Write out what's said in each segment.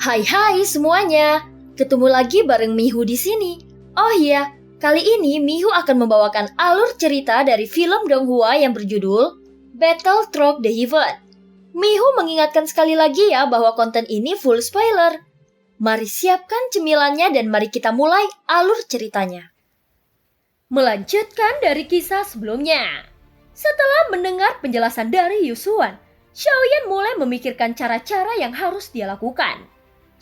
Hai semuanya, ketemu lagi bareng Mihu di sini. Oh iya, kali ini Mihu akan membawakan alur cerita dari film Donghua yang berjudul Battle Through the Heaven. Mihu mengingatkan sekali lagi ya bahwa konten ini full spoiler. Mari siapkan cemilannya dan mari kita mulai alur ceritanya. Melanjutkan dari kisah sebelumnya. Setelah mendengar penjelasan dari Yusuan, Xiaoyan mulai memikirkan cara-cara yang harus dia lakukan.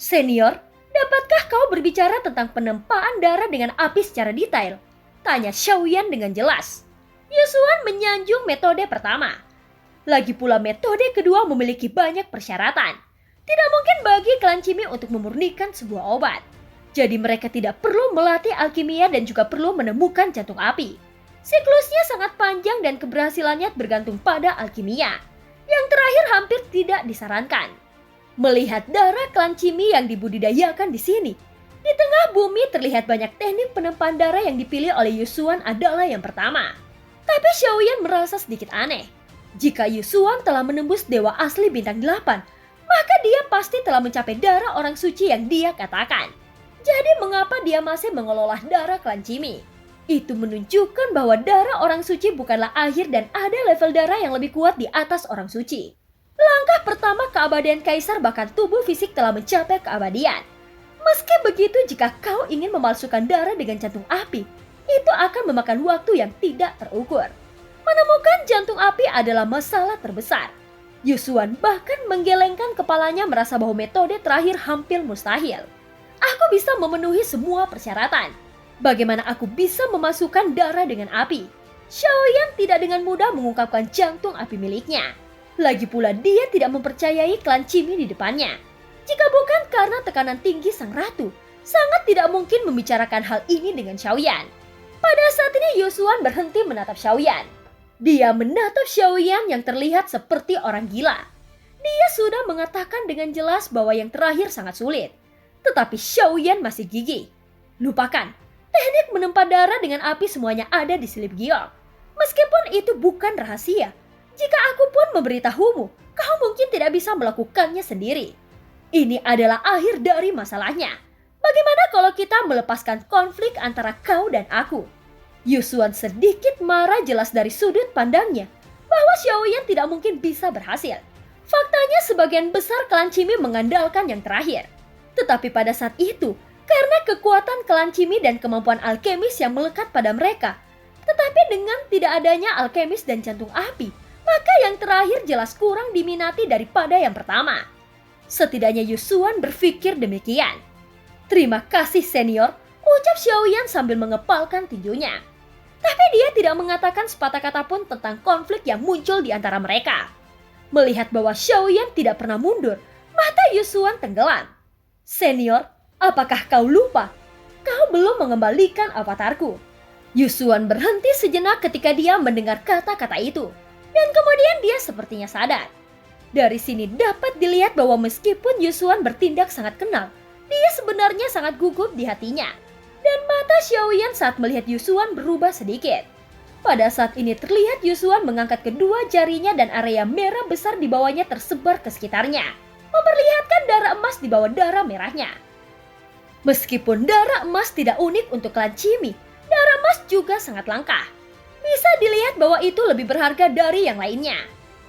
Senior, dapatkah kau berbicara tentang penempaan darah dengan api secara detail? Tanya Xiaoyan dengan jelas. Yusuan menyanjung metode pertama. Lagi pula metode kedua memiliki banyak persyaratan. Tidak mungkin bagi klan Cimi untuk memurnikan sebuah obat. Jadi mereka tidak perlu melatih alkimia dan juga perlu menemukan jantung api. Siklusnya sangat panjang dan keberhasilannya bergantung pada alkimia. Yang terakhir hampir tidak disarankan. Melihat darah klan Cimi yang dibudidayakan di sini, di tengah bumi terlihat banyak teknik penempaan darah yang dipilih oleh Yusuan adalah yang pertama. Tapi Xiaoyan merasa sedikit aneh. Jika Yusuan telah menembus dewa asli bintang 8, maka dia pasti telah mencapai darah orang suci yang dia katakan. Jadi mengapa dia masih mengelola darah klan Cimi? Itu menunjukkan bahwa darah orang suci bukanlah akhir dan ada level darah yang lebih kuat di atas orang suci. Langkah pertama keabadian kaisar bahkan tubuh fisik telah mencapai keabadian. Meski begitu, jika kau ingin memalsukan darah dengan jantung api, itu akan memakan waktu yang tidak terukur. Menemukan jantung api adalah masalah terbesar. Yusuan bahkan menggelengkan kepalanya merasa bahwa metode terakhir hampir mustahil. Aku bisa memenuhi semua persyaratan. Bagaimana aku bisa memasukkan darah dengan api? Xiaoyan tidak dengan mudah mengungkapkan jantung api miliknya. Lagi pula dia tidak mempercayai klan Cimi di depannya. Jika bukan karena tekanan tinggi sang ratu, sangat tidak mungkin membicarakan hal ini dengan Xiaoyan. Pada saat ini Yusuan berhenti menatap Xiaoyan. Dia menatap Xiaoyan yang terlihat seperti orang gila. Dia sudah mengatakan dengan jelas bahwa yang terakhir sangat sulit. Tetapi Xiaoyan masih gigih. Lupakan, teknik menempa darah dengan api semuanya ada di silip giok. Meskipun itu bukan rahasia, jika aku pun memberitahumu, kau mungkin tidak bisa melakukannya sendiri. Ini adalah akhir dari masalahnya. Bagaimana kalau kita melepaskan konflik antara kau dan aku? Yusuan sedikit marah jelas dari sudut pandangnya bahwa Xiaoyan tidak mungkin bisa berhasil. Faktanya sebagian besar klan Cimi mengandalkan yang terakhir. Tetapi pada saat itu, karena kekuatan klan Cimi dan kemampuan alkemis yang melekat pada mereka, tetapi dengan tidak adanya alkemis dan jantung api, maka yang terakhir jelas kurang diminati daripada yang pertama. Setidaknya Yusuan berpikir demikian. Terima kasih senior, ucap Xiaoyan sambil mengepalkan tinjunya. Tapi dia tidak mengatakan sepatah kata pun tentang konflik yang muncul di antara mereka. Melihat bahwa Xiaoyan tidak pernah mundur, mata Yusuan tenggelam. Senior, apakah kau lupa? Kau belum mengembalikan avatarku. Yusuan berhenti sejenak ketika dia mendengar kata-kata itu. Dan kemudian dia sepertinya sadar. Dari sini dapat dilihat bahwa meskipun Yusuan bertindak sangat kenal, dia sebenarnya sangat gugup di hatinya. Dan mata Xiaoyan saat melihat Yusuan berubah sedikit. Pada saat ini terlihat Yusuan mengangkat kedua jarinya dan area merah besar di bawahnya tersebar ke sekitarnya, memperlihatkan darah emas di bawah darah merahnya. Meskipun darah emas tidak unik untuk klan Cimi, darah emas juga sangat langka. Bisa dilihat bahwa itu lebih berharga dari yang lainnya.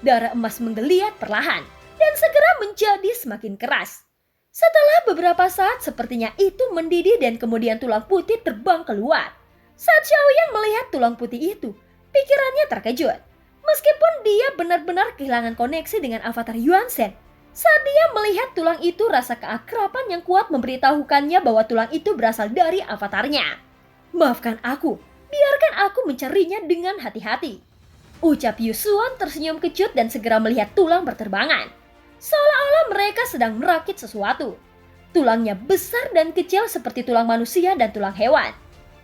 Darah emas menggeliat perlahan dan segera menjadi semakin keras. Setelah beberapa saat sepertinya itu mendidih dan kemudian tulang putih terbang keluar. Saat Xiaoyan melihat tulang putih itu, pikirannya terkejut. Meskipun dia benar-benar kehilangan koneksi dengan avatar Yuan Shen, saat dia melihat tulang itu rasa keakraban yang kuat memberitahukannya bahwa tulang itu berasal dari avatarnya. Maafkan aku. Biarkan aku mencarinya dengan hati-hati. Ucap Yusuan tersenyum kecut dan segera melihat tulang berterbangan. Seolah-olah mereka sedang merakit sesuatu. Tulangnya besar dan kecil seperti tulang manusia dan tulang hewan.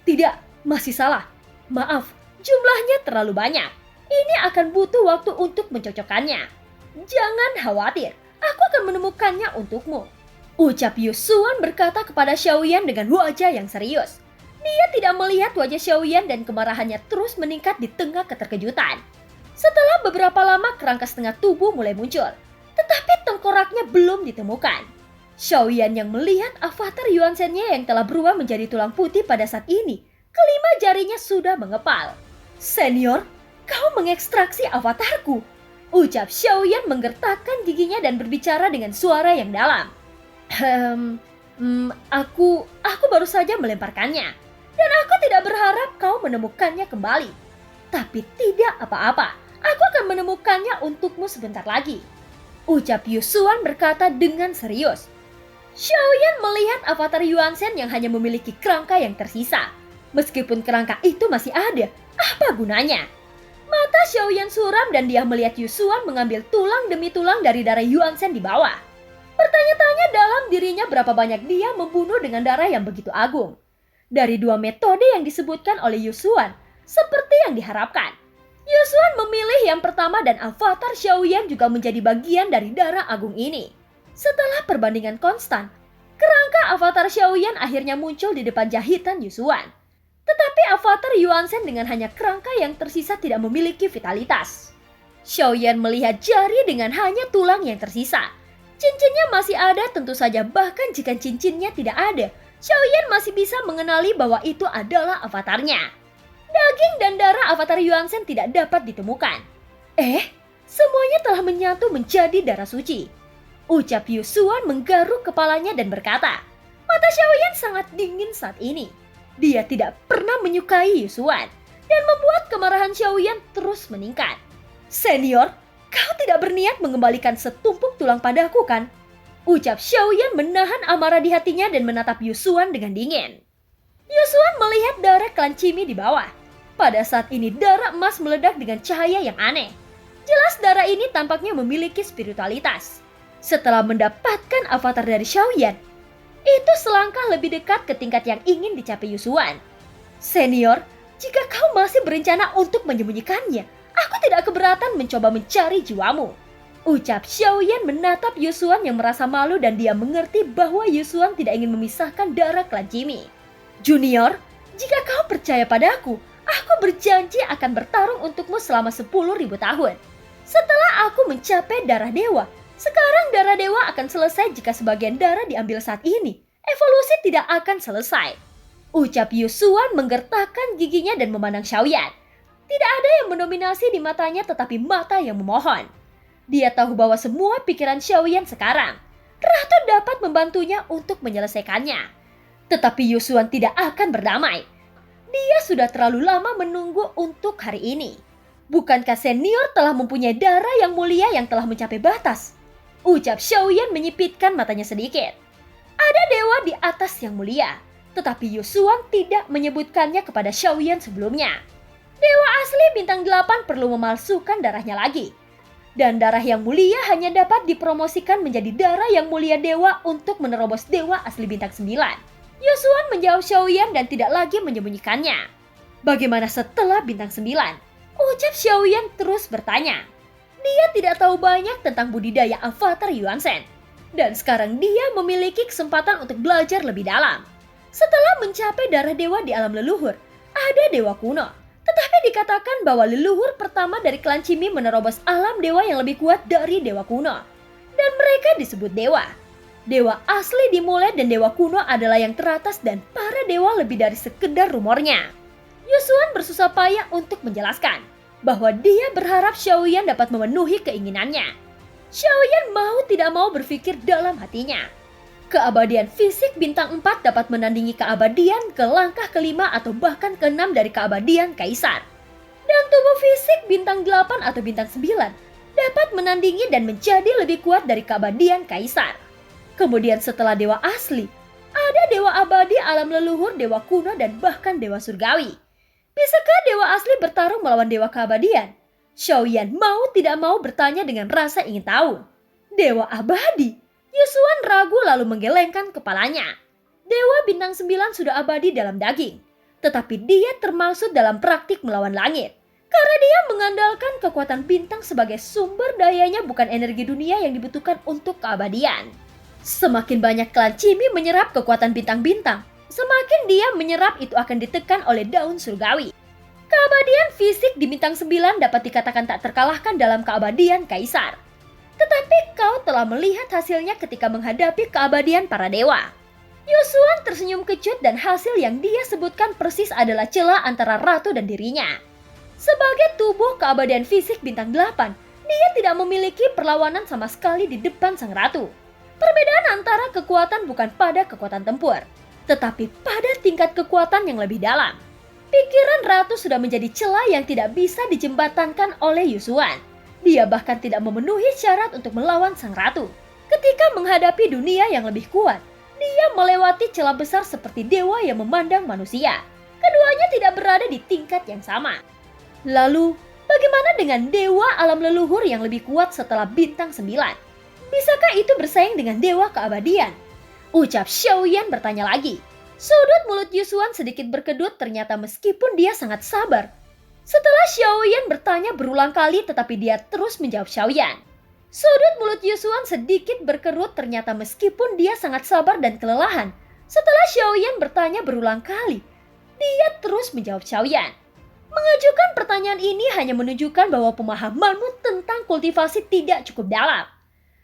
Tidak, masih salah. Maaf, jumlahnya terlalu banyak. Ini akan butuh waktu untuk mencocokkannya. Jangan khawatir, aku akan menemukannya untukmu. Ucap Yusuan berkata kepada Xiaoyan dengan wajah yang serius. Dia tidak melihat wajah Xiaoyan dan kemarahannya terus meningkat di tengah keterkejutan. Setelah beberapa lama kerangka setengah tubuh mulai muncul, tetapi tengkoraknya belum ditemukan. Xiaoyan yang melihat avatar Yuan Shen-nya yang telah berubah menjadi tulang putih pada saat ini, kelima jarinya sudah mengepal. "Senior, kau mengekstraksi avatarku," ucap Xiaoyan menggertakkan giginya dan berbicara dengan suara yang dalam. Aku baru saja melemparkannya, dan aku tidak berharap kau menemukannya kembali. Tapi tidak apa-apa, aku akan menemukannya untukmu sebentar lagi," ucap Yusuan berkata dengan serius. Xiaoyan melihat avatar Yuan Shen yang hanya memiliki kerangka yang tersisa. Meskipun kerangka itu masih ada, apa gunanya? Mata Xiaoyan suram dan dia melihat Yusuan mengambil tulang demi tulang dari darah Yuan Shen di bawah. Bertanya-tanya dalam dirinya berapa banyak dia membunuh dengan darah yang begitu agung. Dari dua metode yang disebutkan oleh Yusuan, seperti yang diharapkan. Yusuan memilih yang pertama dan avatar Xiaoyan juga menjadi bagian dari darah agung ini. Setelah perbandingan konstan, kerangka avatar Xiaoyan akhirnya muncul di depan jahitan Yusuan. Tetapi avatar Yuan Shen dengan hanya kerangka yang tersisa tidak memiliki vitalitas. Xiaoyan melihat jari dengan hanya tulang yang tersisa. Cincinnya masih ada tentu saja, bahkan jika cincinnya tidak ada, Xiaoyan masih bisa mengenali bahwa itu adalah avatarnya. Daging dan darah avatar Yuan Shen tidak dapat ditemukan. Semuanya telah menyatu menjadi darah suci, ucap Yusuan menggaruk kepalanya dan berkata. Mata Xiaoyan sangat dingin saat ini. Dia tidak pernah menyukai Yusuan dan membuat kemarahan Xiaoyan terus meningkat. "Senior, kau tidak berniat mengembalikan setumpuk tulang padaku kan?" ucap Xiaoyan menahan amarah di hatinya dan menatap Yusuan dengan dingin. Yusuan melihat darah klan Cimi di bawah. Pada saat ini darah emas meledak dengan cahaya yang aneh. Jelas darah ini tampaknya memiliki spiritualitas. Setelah mendapatkan avatar dari Xiaoyan, itu selangkah lebih dekat ke tingkat yang ingin dicapai Yusuan. "Senior, jika kau masih berencana untuk menyembunyikannya, aku tidak keberatan mencoba mencari jiwamu," ucap Xiaoyan menatap Yusuan yang merasa malu dan dia mengerti bahwa Yusuan tidak ingin memisahkan darah klan Cimi. "Junior, jika kau percaya padaku, aku berjanji akan bertarung untukmu selama 10.000 tahun. Setelah aku mencapai darah dewa, sekarang darah dewa akan selesai jika sebagian darah diambil saat ini. Evolusi tidak akan selesai," ucap Yusuan menggertakkan giginya dan memandang Xiaoyan. Tidak ada yang mendominasi di matanya tetapi mata yang memohon. Dia tahu bahwa semua pikiran Xiaoyan sekarang, Ratu dapat membantunya untuk menyelesaikannya. Tetapi Yusuan tidak akan berdamai. Dia sudah terlalu lama menunggu untuk hari ini. Bukankah senior telah mempunyai darah yang mulia yang telah mencapai batas? Ucap Xiaoyan menyipitkan matanya sedikit. Ada dewa di atas yang mulia, tetapi Yusuan tidak menyebutkannya kepada Xiaoyan sebelumnya. Dewa asli bintang 8 perlu memalsukan darahnya lagi. Dan darah yang mulia hanya dapat dipromosikan menjadi darah yang mulia dewa untuk menerobos dewa asli bintang 9. Yusuan menjawab Xiaoyan dan tidak lagi menyembunyikannya. "Bagaimana setelah bintang 9? Ucap Xiaoyan terus bertanya. Dia tidak tahu banyak tentang budidaya avatar Yuan Shen. Dan sekarang dia memiliki kesempatan untuk belajar lebih dalam. Setelah mencapai darah dewa di alam leluhur, ada dewa kuno. Tetapi dikatakan bahwa leluhur pertama dari klan Cimi menerobos alam dewa yang lebih kuat dari dewa kuno. Dan mereka disebut dewa. Dewa asli dimulai dan dewa kuno adalah yang teratas dan para dewa lebih dari sekedar rumornya." Yusuan bersusah payah untuk menjelaskan bahwa dia berharap Xiaoyan dapat memenuhi keinginannya. Xiaoyan mau tidak mau berpikir dalam hatinya. Keabadian fisik bintang 4 dapat menandingi keabadian ke langkah kelima atau bahkan ke-6 dari keabadian Kaisar. Dan tubuh fisik bintang 8 atau bintang 9 dapat menandingi dan menjadi lebih kuat dari keabadian Kaisar. Kemudian setelah dewa asli, ada dewa abadi alam leluhur, dewa kuno, dan bahkan dewa surgawi. Bisakah dewa asli bertarung melawan dewa keabadian? Xiaoyan mau tidak mau bertanya dengan rasa ingin tahu. Dewa abadi? Yusuan ragu lalu menggelengkan kepalanya. Dewa bintang 9 sudah abadi dalam daging. Tetapi dia termaksud dalam praktik melawan langit. Karena dia mengandalkan kekuatan bintang sebagai sumber dayanya, bukan energi dunia yang dibutuhkan untuk keabadian. Semakin banyak klan Cimi menyerap kekuatan bintang-bintang, semakin dia menyerap itu akan ditekan oleh daun surgawi. Keabadian fisik di bintang 9 dapat dikatakan tak terkalahkan dalam keabadian Kaisar. Tetapi kau telah melihat hasilnya ketika menghadapi keabadian para dewa. Yosuan tersenyum kecut dan hasil yang dia sebutkan persis adalah celah antara ratu dan dirinya. Sebagai tubuh keabadian fisik bintang 8, dia tidak memiliki perlawanan sama sekali di depan sang ratu. Perbedaan antara kekuatan bukan pada kekuatan tempur, tetapi pada tingkat kekuatan yang lebih dalam. Pikiran ratu sudah menjadi celah yang tidak bisa dijembatankan oleh Yosuan. Dia bahkan tidak memenuhi syarat untuk melawan sang ratu. Ketika menghadapi dunia yang lebih kuat, dia melewati celah besar seperti dewa yang memandang manusia. Keduanya tidak berada di tingkat yang sama. Lalu, bagaimana dengan dewa alam leluhur yang lebih kuat setelah bintang 9? Bisakah itu bersaing dengan dewa keabadian? Ucap Xiaoyan bertanya lagi. Sudut mulut Yosuan sedikit berkedut ternyata meskipun dia sangat sabar. Setelah Xiaoyan bertanya berulang kali tetapi dia terus menjawab Xiaoyan. Sudut mulut Yosuan sedikit berkerut ternyata meskipun dia sangat sabar dan kelelahan. Setelah Xiaoyan bertanya berulang kali, dia terus menjawab Xiaoyan. Mengajukan pertanyaan ini hanya menunjukkan bahwa pemahamanmu tentang kultivasi tidak cukup dalam.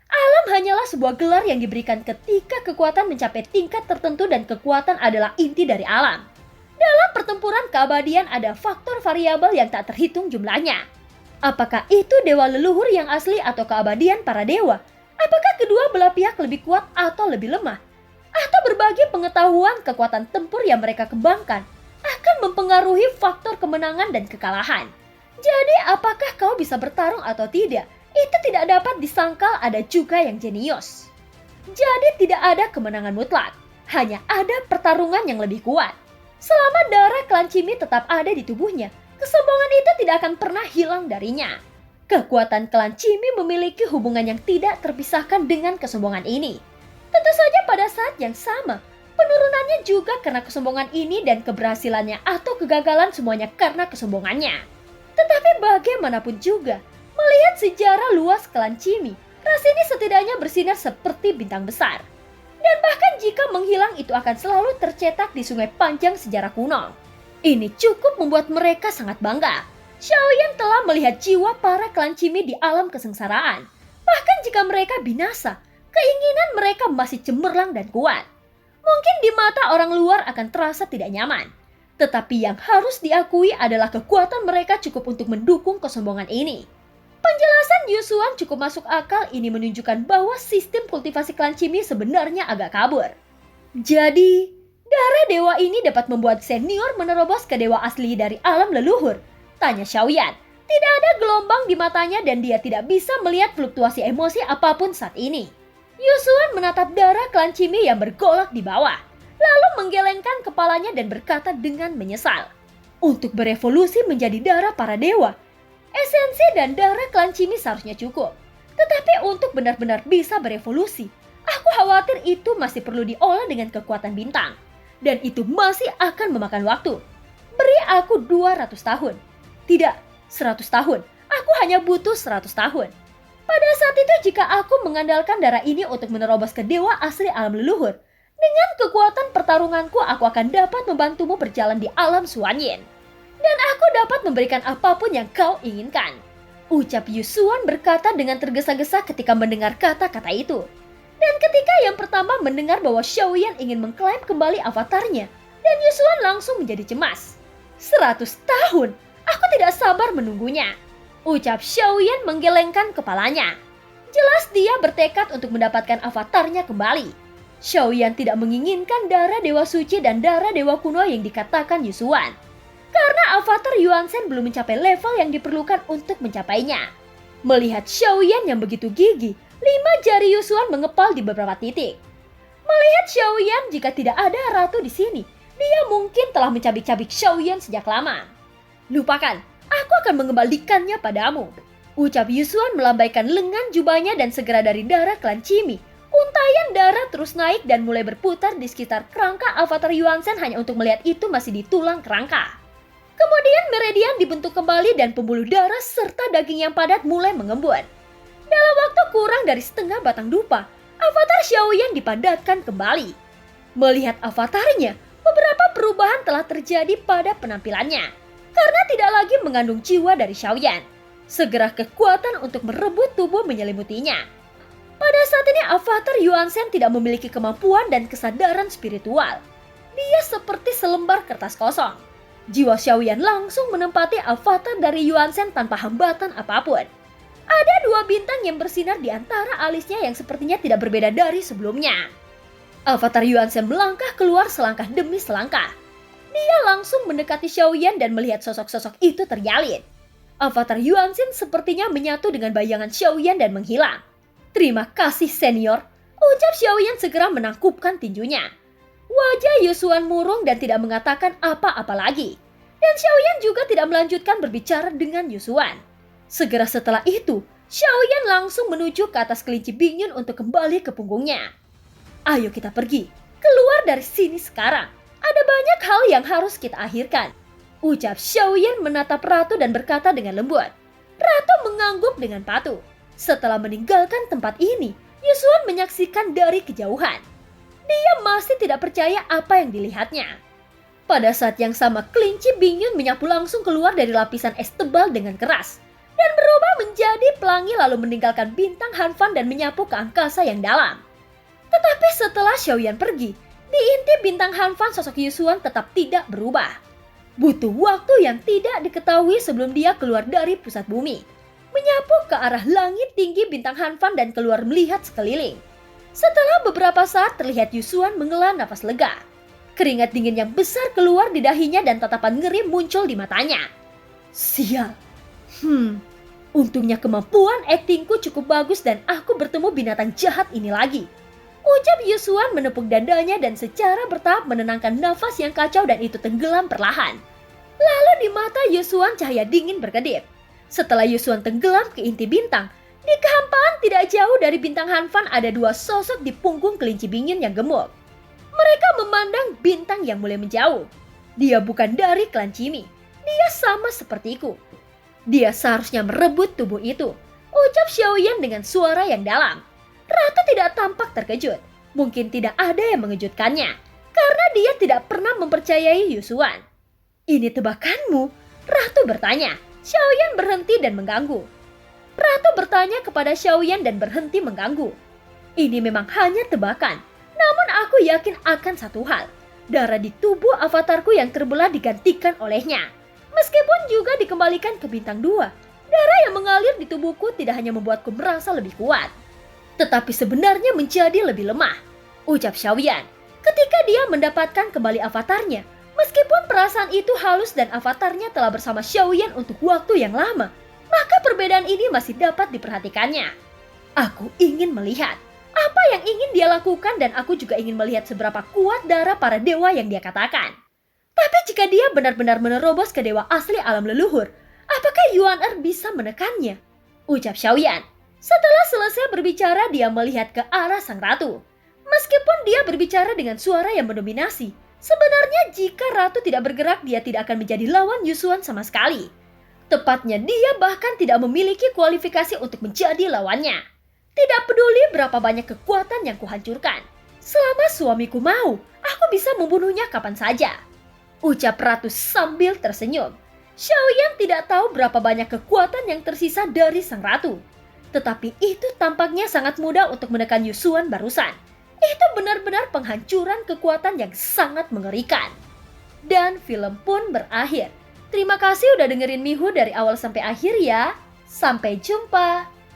Alam hanyalah sebuah gelar yang diberikan ketika kekuatan mencapai tingkat tertentu dan kekuatan adalah inti dari alam. Dalam pertempuran keabadian ada faktor variabel yang tak terhitung jumlahnya. Apakah itu dewa leluhur yang asli atau keabadian para dewa? Apakah kedua belah pihak lebih kuat atau lebih lemah? Atau berbagi pengetahuan kekuatan tempur yang mereka kembangkan akan mempengaruhi faktor kemenangan dan kekalahan. Jadi apakah kau bisa bertarung atau tidak? Itu tidak dapat disangkal ada juga yang jenius. Jadi tidak ada kemenangan mutlak, hanya ada pertarungan yang lebih kuat. Selama darah klan Cimi tetap ada di tubuhnya, kesombongan itu tidak akan pernah hilang darinya. Kekuatan klan Cimi memiliki hubungan yang tidak terpisahkan dengan kesombongan ini. Tentu saja pada saat yang sama, penurunannya juga karena kesombongan ini dan keberhasilannya atau kegagalan semuanya karena kesombongannya. Tetapi bagaimanapun juga, melihat sejarah luas klan Cimi, ras ini setidaknya bersinar seperti bintang besar. Dan bahkan jika menghilang itu akan selalu tercetak di sungai panjang sejarah kuno. Ini cukup membuat mereka sangat bangga. Xiaoyan telah melihat jiwa para klan Cimi di alam kesengsaraan. Bahkan jika mereka binasa, keinginan mereka masih cemerlang dan kuat. Mungkin di mata orang luar akan terasa tidak nyaman. Tetapi yang harus diakui adalah kekuatan mereka cukup untuk mendukung kesombongan ini. Penjelasan Yosuan cukup masuk akal. Ini menunjukkan bahwa sistem kultivasi klan Cimi sebenarnya agak kabur. Jadi, darah dewa ini dapat membuat senior menerobos ke dewa asli dari alam leluhur? Tanya Xiaoyan. Tidak ada gelombang di matanya dan dia tidak bisa melihat fluktuasi emosi apapun saat ini. Yosuan menatap darah klan Cimi yang bergolak di bawah, lalu menggelengkan kepalanya dan berkata dengan menyesal. Untuk berevolusi menjadi darah para dewa, esensi dan darah klan Cimi seharusnya cukup. Tetapi untuk benar-benar bisa berevolusi, aku khawatir itu masih perlu diolah dengan kekuatan bintang. Dan itu masih akan memakan waktu. Beri aku 200 tahun. Tidak, 100 tahun. Aku hanya butuh 100 tahun. Pada saat itu jika aku mengandalkan darah ini untuk menerobos ke dewa asli alam leluhur, dengan kekuatan pertarunganku aku akan dapat membantumu berjalan di alam Suanyin. Dan aku dapat memberikan apapun yang kau inginkan. Ucap Yosuan berkata dengan tergesa-gesa ketika mendengar kata-kata itu. Dan ketika yang pertama mendengar bahwa Xiaoyan ingin mengklaim kembali avatarnya, dan Yosuan langsung menjadi cemas. 100 tahun, aku tidak sabar menunggunya. Ucap Xiaoyan menggelengkan kepalanya. Jelas dia bertekad untuk mendapatkan avatarnya kembali. Xiaoyan tidak menginginkan darah dewa suci dan darah dewa kuno yang dikatakan Yosuan. Karena avatar Yuansen belum mencapai level yang diperlukan untuk mencapainya. Melihat Xiaoyan yang begitu gigih, 5 jari Yosuan mengepal di beberapa titik. Melihat Xiaoyan jika tidak ada ratu di sini, dia mungkin telah mencabik-cabik Xiaoyan sejak lama. Lupakan, aku akan mengembalikannya padamu. Ucap Yosuan melambaikan lengan jubahnya dan segera dari darah klan Cimi, untayan darah terus naik dan mulai berputar di sekitar kerangka avatar Yuansen hanya untuk melihat itu masih di tulang kerangka. Kemudian meridian dibentuk kembali dan pembuluh darah serta daging yang padat mulai mengembun. Dalam waktu kurang dari setengah batang dupa, avatar Xiaoyan dipadatkan kembali. Melihat avatarnya, beberapa perubahan telah terjadi pada penampilannya. Karena tidak lagi mengandung jiwa dari Xiaoyan. Segera kekuatan untuk merebut tubuh menyelimutinya. Pada saat ini avatar Yuan Shen tidak memiliki kemampuan dan kesadaran spiritual. Dia seperti selembar kertas kosong. Jiwa Xiaoyan langsung menempati avatar dari Yuan Shen tanpa hambatan apapun. Ada dua bintang yang bersinar di antara alisnya yang sepertinya tidak berbeda dari sebelumnya. Avatar Yuan Shen melangkah keluar selangkah demi selangkah. Dia langsung mendekati Xiaoyan dan melihat sosok-sosok itu terjalin. Avatar Yuan Shen sepertinya menyatu dengan bayangan Xiaoyan dan menghilang. "Terima kasih senior," ucap Xiaoyan segera menangkupkan tinjunya. Wajah Yusuan murung dan tidak mengatakan apa-apa lagi. Dan Xiaoyan juga tidak melanjutkan berbicara dengan Yusuan. Segera setelah itu, Xiaoyan langsung menuju ke atas kelinci Bingyun untuk kembali ke punggungnya. "Ayo kita pergi, keluar dari sini sekarang. Ada banyak hal yang harus kita akhirkan," ucap Xiaoyan menatap Ratu dan berkata dengan lembut. Ratu mengangguk dengan patuh. Setelah meninggalkan tempat ini, Yusuan menyaksikan dari kejauhan. Dia masih tidak percaya apa yang dilihatnya. Pada saat yang sama, kelinci Bingyun menyapu langsung keluar dari lapisan es tebal dengan keras dan berubah menjadi pelangi lalu meninggalkan bintang Hanfan dan menyapu ke angkasa yang dalam. Tetapi setelah Xiaoyan pergi, di inti bintang Hanfan sosok Yusuan tetap tidak berubah. Butuh waktu yang tidak diketahui sebelum dia keluar dari pusat bumi, menyapu ke arah langit tinggi bintang Hanfan dan keluar melihat sekeliling. Setelah beberapa saat terlihat Yusuan menghela nafas lega. Keringat dingin yang besar keluar di dahinya dan tatapan ngeri muncul di matanya. "Sial. Untungnya kemampuan aktingku cukup bagus dan aku bertemu binatang jahat ini lagi," ucap Yusuan menepuk dadanya dan secara bertahap menenangkan nafas yang kacau dan itu tenggelam perlahan. Lalu di mata Yusuan cahaya dingin berkedip. Setelah Yusuan tenggelam ke inti bintang, di kehampaan tidak jauh dari bintang Hanfan ada dua sosok di punggung kelinci Bingyun yang gemuk. Mereka memandang bintang yang mulai menjauh. "Dia bukan dari klan Cimi. Dia sama sepertiku. Dia seharusnya merebut tubuh itu," ucap Xiaoyan dengan suara yang dalam. Ratu tidak tampak terkejut. Mungkin tidak ada yang mengejutkannya, karena dia tidak pernah mempercayai Yusuan. "Ini tebakanmu?" Ratu bertanya. Xiaoyan berhenti dan mengganggu. Ratu bertanya kepada Xiaoyan dan berhenti mengganggu. "Ini memang hanya tebakan, namun aku yakin akan satu hal. Darah di tubuh avatarku yang terbelah digantikan olehnya. Meskipun juga dikembalikan ke bintang 2, darah yang mengalir di tubuhku tidak hanya membuatku merasa lebih kuat, tetapi sebenarnya menjadi lebih lemah," ucap Xiaoyan. Ketika dia mendapatkan kembali avatarnya, meskipun perasaan itu halus dan avatarnya telah bersama Xiaoyan untuk waktu yang lama, maka perbedaan ini masih dapat diperhatikannya. "Aku ingin melihat apa yang ingin dia lakukan dan aku juga ingin melihat seberapa kuat darah para dewa yang dia katakan. Tapi jika dia benar-benar menerobos ke dewa asli alam leluhur, apakah Yuan Er bisa menekannya?" ucap Xiaoyan. Setelah selesai berbicara, dia melihat ke arah sang ratu. Meskipun dia berbicara dengan suara yang mendominasi, sebenarnya jika ratu tidak bergerak, dia tidak akan menjadi lawan Yusuan sama sekali. Tepatnya dia bahkan tidak memiliki kualifikasi untuk menjadi lawannya. "Tidak peduli berapa banyak kekuatan yang kuhancurkan. Selama suamiku mau, aku bisa membunuhnya kapan saja," ucap ratu sambil tersenyum. Xiaoyan tidak tahu berapa banyak kekuatan yang tersisa dari sang ratu. Tetapi itu tampaknya sangat mudah untuk menekan Yusuan barusan. Itu benar-benar penghancuran kekuatan yang sangat mengerikan. Dan film pun berakhir. Terima kasih udah dengerin Mihu dari awal sampai akhir ya. Sampai jumpa.